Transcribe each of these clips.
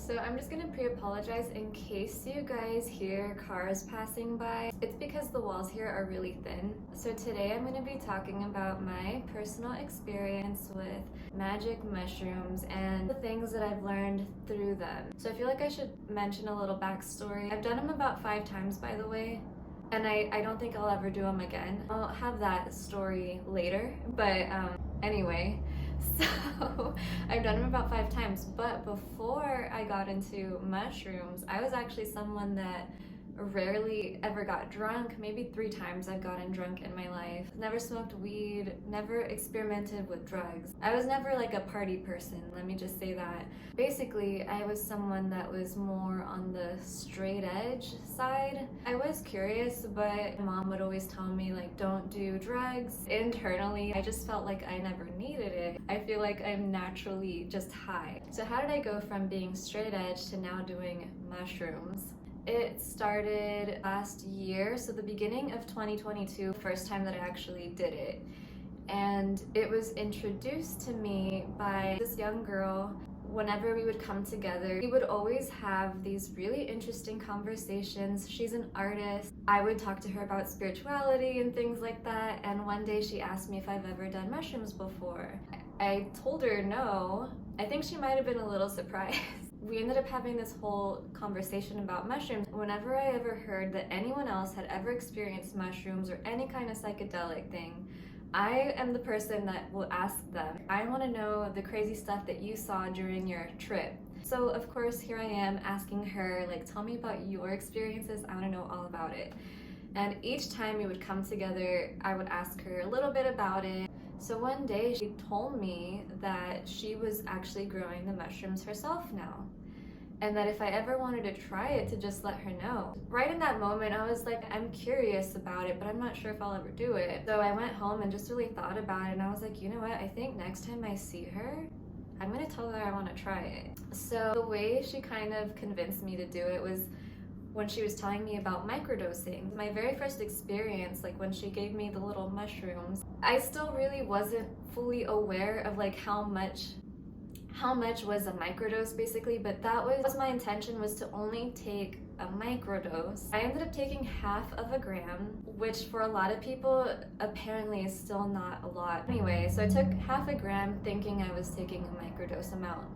So I'm just gonna pre-apologize in case you guys hear cars passing by. It's because the walls here are really thin. So today I'm gonna be talking about my personal experience with magic mushrooms and the things that I've learned through them. So I feel like I should mention a little backstory. I've done them about 5 times, by the way. And I don't think I'll ever do them again. I'll have that story later, but anyway. So I've done them about 5 times, but before I got into mushrooms, I was actually someone that rarely ever got drunk. Maybe 3 times I've gotten drunk in my life. Never smoked weed, never experimented with drugs. I was never like a party person, let me just say that. Basically, I was someone that was more on the straight edge side. I was curious, but my mom would always tell me like, don't do drugs. Internally, I just felt like I never needed it. I feel like I'm naturally just high. So how did I go from being straight edge to now doing mushrooms? It started last year, so the beginning of 2022, first time that I actually did it. And it was introduced to me by this young girl. Whenever we would come together, we would always have these really interesting conversations. She's an artist. I would talk to her about spirituality and things like that. And one day she asked me if I've ever done mushrooms before. I told her no. I think she might have been a little surprised. We ended up having this whole conversation about mushrooms. Whenever I ever heard that anyone else had ever experienced mushrooms or any kind of psychedelic thing, I am the person that will ask them. I want to know the crazy stuff that you saw during your trip. So of course, here I am asking her, like, tell me about your experiences. I want to know all about it. And each time we would come together, I would ask her a little bit about it. So one day she told me that she was actually growing the mushrooms herself now, and that if I ever wanted to try it, to just let her know. Right in that moment, I was like, I'm curious about it, but I'm not sure if I'll ever do it. So I went home and just really thought about it, and I was like, you know what, I think next time I see her, I'm gonna tell her I want to try it. So the way she kind of convinced me to do it was when she was telling me about microdosing. My very first experience, like when she gave me the little mushrooms, I still really wasn't fully aware of like how much was a microdose basically, but that was my intention, was to only take a microdose. I ended up taking half of a gram, which for a lot of people apparently is still not a lot. Anyway, so I took half a gram thinking I was taking a microdose amount.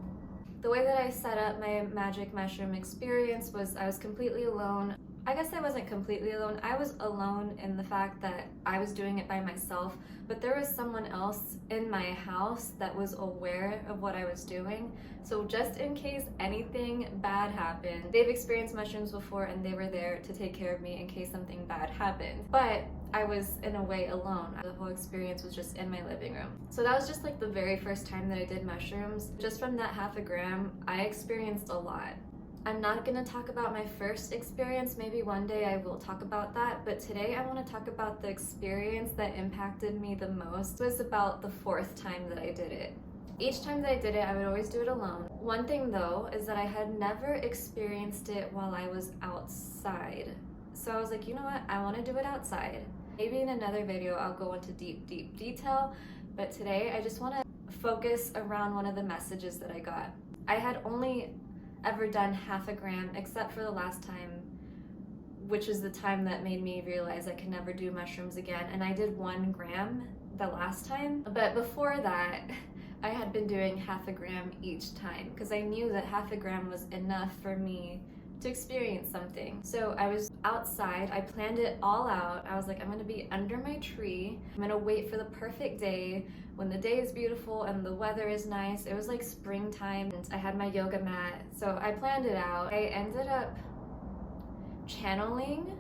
The way that I set up my magic mushroom experience was I was completely alone. I guess I wasn't completely alone. I was alone in the fact that I was doing it by myself, but there was someone else in my house that was aware of what I was doing. So just in case anything bad happened, they've experienced mushrooms before and they were there to take care of me in case something bad happened. But I was in a way alone. The whole experience was just in my living room. So that was just like the very first time that I did mushrooms. Just from that half a gram, I experienced a lot. I'm not gonna talk about my first experience. Maybe one day I will talk about that, but today I want to talk about the experience that impacted me the most. It was about the 4th time that I did it. Each time that I did it, I would always do it alone. One thing though is that I had never experienced it while I was outside. So I was like, you know what, I want to do it outside. Maybe in another video I'll go into deep detail, but today I just want to focus around one of the messages that I got. I had only ever done half a gram, except for the last time, which is the time that made me realize I could never do mushrooms again, and I did 1 gram the last time. But before that, I had been doing half a gram each time because I knew that half a gram was enough for me to experience something. So I was outside, I planned it all out. I was like, I'm gonna be under my tree, I'm gonna wait for the perfect day, when the day is beautiful and the weather is nice. It was like springtime, and I had my yoga mat, so I planned it out. I ended up channeling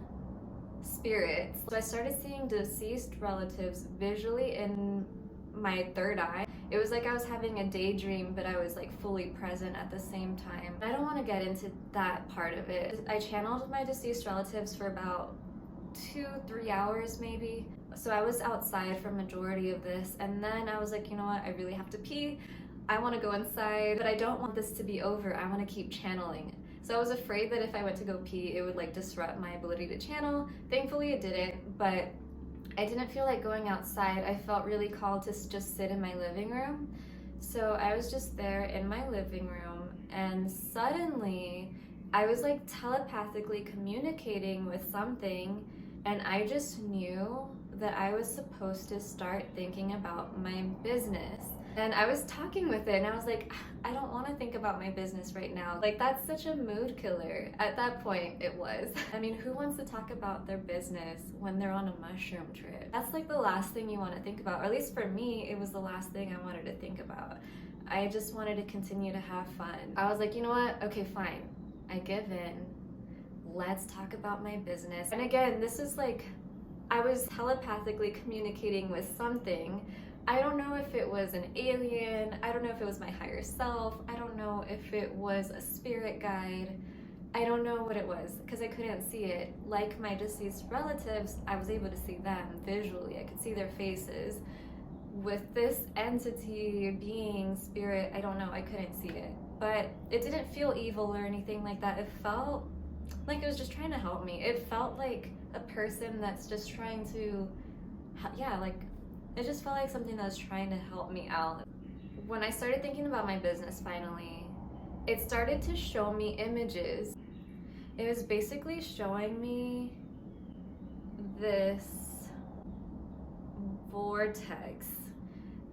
spirits. So I started seeing deceased relatives visually in my 3rd eye. It was like I was having a daydream, but I was like fully present at the same time. I don't want to get into that part of it. I channeled my deceased relatives for about 2-3 hours maybe. So I was outside for majority of this, and then I was like, you know what, I really have to pee. I want to go inside, but I don't want this to be over. I want to keep channeling. So I was afraid that if I went to go pee, it would like disrupt my ability to channel. Thankfully it didn't, but I didn't feel like going outside. I felt really called to just sit in my living room. So I was just there in my living room and suddenly I was like telepathically communicating with something, and I just knew that I was supposed to start thinking about my business. And I was talking with it and I was like, I don't want to think about my business right now. Like, that's such a mood killer. At that point, it was. I mean, who wants to talk about their business when they're on a mushroom trip? That's like the last thing you want to think about. Or at least for me, it was the last thing I wanted to think about. I just wanted to continue to have fun. I was like, you know what? Okay, fine. I give in. Let's talk about my business. And again, this is like, I was telepathically communicating with something. I don't know if it was an alien, I don't know if it was my higher self, I don't know if it was a spirit guide, I don't know what it was because I couldn't see it. Like my deceased relatives, I was able to see them visually, I could see their faces. With this entity, being, spirit, I don't know, I couldn't see it. But it didn't feel evil or anything like that. It felt like it was just trying to help me. It felt like a person that's just trying to, it just felt like something that was trying to help me out. When I started thinking about my business finally, it started to show me images. It was basically showing me this vortex,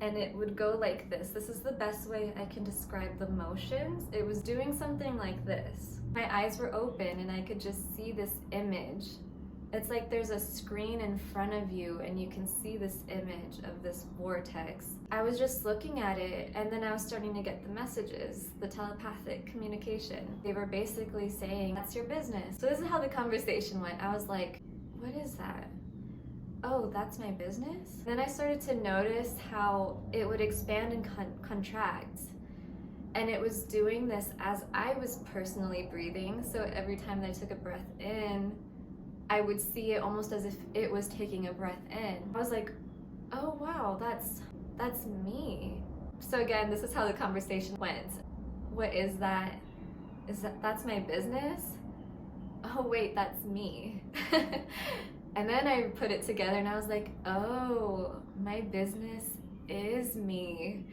and it would go like this. This is the best way I can describe the motions. It was doing something like this. My eyes were open and I could just see this image. It's like there's a screen in front of you and you can see this image of this vortex. I was just looking at it and then I was starting to get the messages, the telepathic communication. They were basically saying, that's your business. So this is how the conversation went. I was like, what is that? Oh, that's my business? Then I started to notice how it would expand and contract. And it was doing this as I was personally breathing. So every time that I took a breath in, I would see it almost as if it was taking a breath in. I was like, oh wow, that's me. So again, this is how the conversation went. What is that? That's my business? Oh wait, that's me. And then I put it together and I was like, oh, my business is me.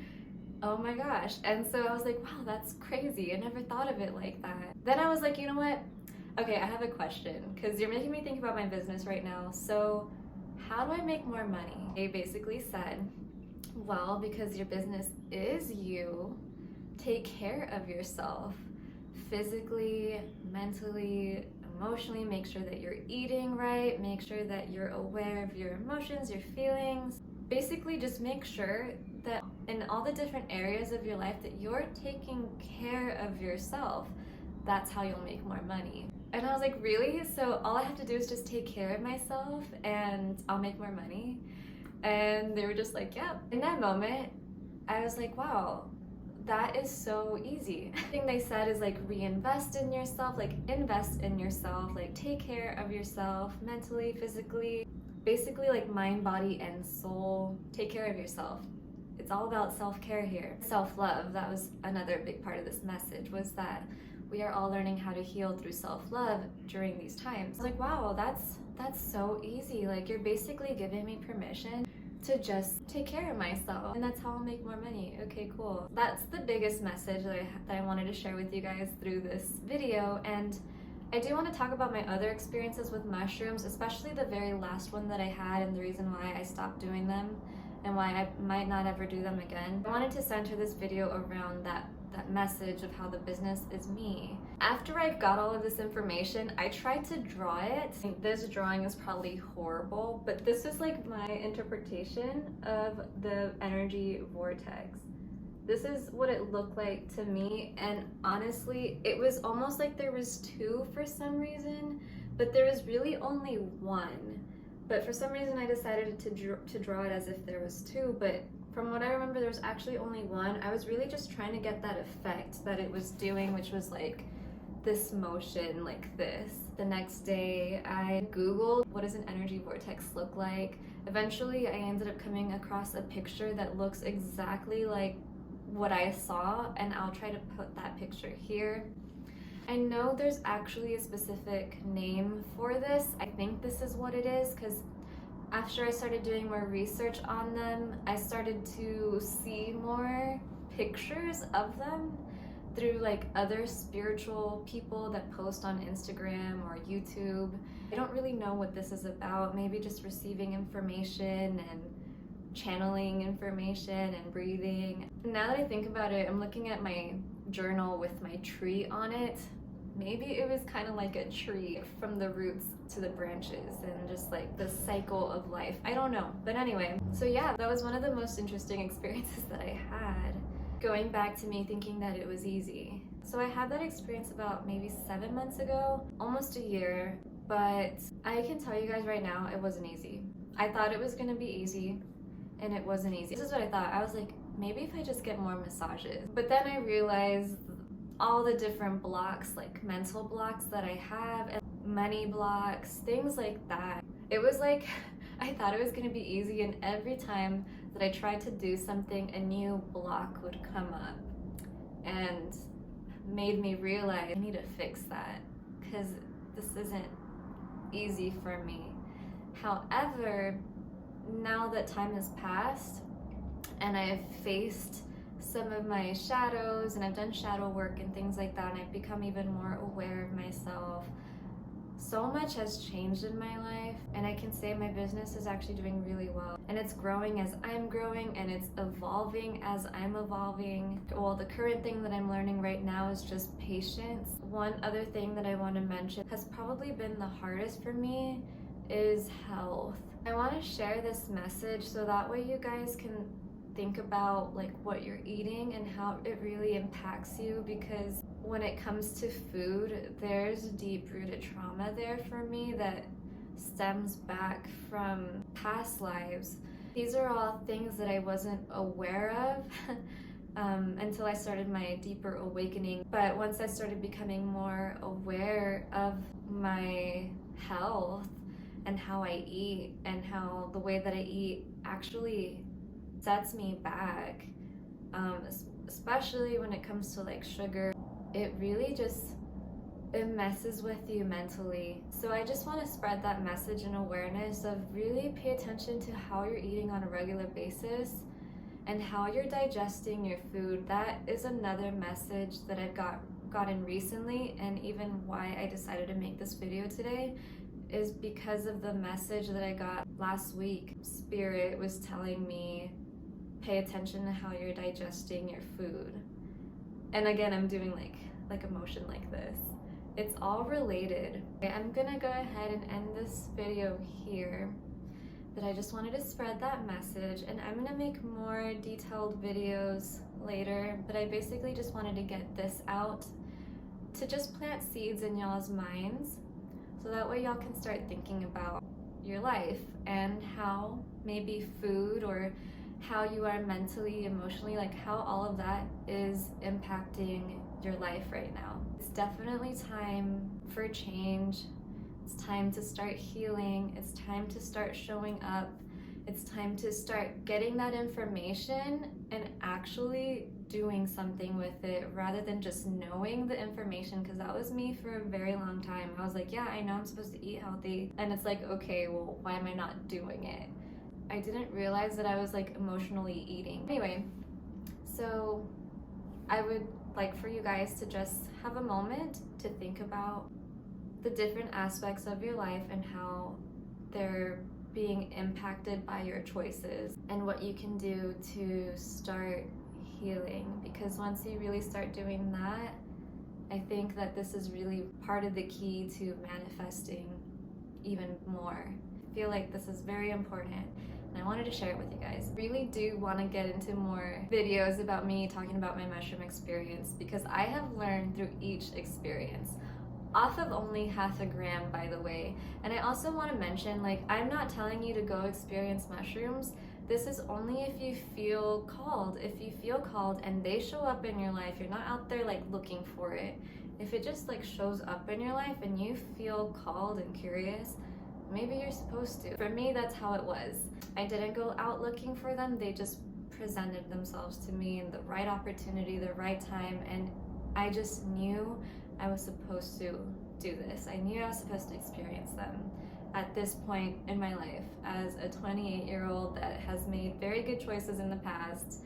Oh my gosh. And so I was like, wow, that's crazy. I never thought of it like that. Then I was like, you know what? Okay, I have a question because you're making me think about my business right now. So how do I make more money? They basically said, well, because your business is you, take care of yourself physically, mentally, emotionally. Make sure that you're eating right. Make sure that you're aware of your emotions, your feelings. Basically, just make sure that in all the different areas of your life that you're taking care of yourself. That's how you'll make more money. And I was like, really? So all I have to do is just take care of myself and I'll make more money? And they were just like, yeah. In that moment, I was like, wow, that is so easy. The thing they said is like reinvest in yourself, like invest in yourself, like take care of yourself mentally, physically, basically like mind, body, and soul. Take care of yourself. It's all about self-care here. Self-love, that was another big part of this message, was that we are all learning how to heal through self-love during these times. Like, wow, that's so easy. Like, you're basically giving me permission to just take care of myself, and that's how I'll make more money. Okay, cool. That's the biggest message that I wanted to share with you guys through this video. And I do want to talk about my other experiences with mushrooms, especially the very last one that I had and the reason why I stopped doing them and why I might not ever do them again. I wanted to center this video around that message of how the business is me. After I got all of this information, I tried to draw it. This drawing is probably horrible, but this is like my interpretation of the energy vortex. This is what it looked like to me, and honestly, it was almost like there was two for some reason, but there was really only one. But for some reason I decided to draw it as if there was two, but from what I remember, there was actually only one. I was really just trying to get that effect that it was doing, which was like this motion like this. The next day, I Googled what does an energy vortex look like. Eventually, I ended up coming across a picture that looks exactly like what I saw, and I'll try to put that picture here. I know there's actually a specific name for this. I think this is what it is, because after I started doing more research on them, I started to see more pictures of them. through like other spiritual people that post on Instagram or YouTube. I don't really know what this is about. Maybe just receiving information and channeling information and breathing. Now that I think about it, I'm looking at my journal with my tree on it. Maybe it was kind of like a tree, from the roots to the branches and just like the cycle of life. I don't know. But anyway, so yeah, that was one of the most interesting experiences that I had. Going back to me thinking that it was easy. So I had that experience about maybe 7 months ago, almost a year, but I can tell you guys right now, it wasn't easy. I thought it was gonna be easy, and it wasn't easy. This is what I thought. I was like, maybe if I just get more massages. But then I realized all the different blocks, like mental blocks that I have, and money blocks, things like that. It was like, I thought it was gonna be easy, and every time that I tried to do something, a new block would come up and made me realize I need to fix that, because this isn't easy for me. However, now that time has passed and I've faced some of my shadows and I've done shadow work and things like that, and I've become even more aware of myself, so much has changed in my life, and I can say my business is actually doing really well, and it's growing as I'm growing, and it's evolving as I'm evolving. Well, the current thing that I'm learning right now is just patience. One other thing that I want to mention has probably been the hardest for me is health. I want to share this message so that way you guys can think about like what you're eating and how it really impacts you, because when it comes to food, there's deep-rooted trauma there for me that stems back from past lives. These are all things that I wasn't aware of until I started my deeper awakening. But once I started becoming more aware of my health and how I eat, and how the way that I eat actually sets me back, especially when it comes to like sugar, it really just, it messes with you mentally. So I just want to spread that message and awareness of really pay attention to how you're eating on a regular basis and how you're digesting your food. That is another message that I've gotten recently, and even why I decided to make this video today is because of the message that I got last week. Spirit was telling me, pay attention to how you're digesting your food. And again, I'm doing like a motion like this. It's all related. I'm gonna go ahead and end this video here, but I just wanted to spread that message, and I'm gonna make more detailed videos later, but I basically just wanted to get this out to just plant seeds in y'all's minds, so that way y'all can start thinking about your life and how maybe food, or how you are mentally, emotionally, like how all of that is impacting your life right now. It's definitely time for change. It's time to start healing. It's time to start showing up. It's time to start getting that information and actually doing something with it, rather than just knowing the information, because that was me for a very long time. I was like, yeah, I know I'm supposed to eat healthy, and it's like, okay, well, why am I not doing it? I didn't realize that I was like emotionally eating. Anyway, so I would like for you guys to just have a moment to think about the different aspects of your life and how they're being impacted by your choices, and what you can do to start healing. Because once you really start doing that, I think that this is really part of the key to manifesting even more. I feel like this is very important, and I wanted to share it with you guys. Really do want to get into more videos about me talking about my mushroom experience, because I have learned through each experience, off of only half a gram, by the way. And I also want to mention, like, I'm not telling you to go experience mushrooms. This is only if you feel called. If you feel called and they show up in your life, you're not out there like looking for it. If it just like shows up in your life and you feel called and curious, maybe you're supposed to. For me, that's how it was. I didn't go out looking for them. They just presented themselves to me in the right opportunity, the right time, and I just knew I was supposed to do this. I knew I was supposed to experience them at this point in my life as a 28-year-old that has made very good choices in the past.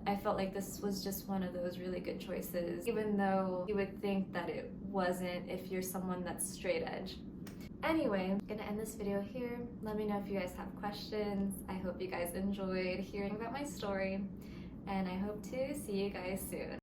I felt like this was just one of those really good choices, even though you would think that it wasn't if you're someone that's straight edge. Anyway, I'm gonna end this video here. Let me know if you guys have questions. I hope you guys enjoyed hearing about my story, and I hope to see you guys soon.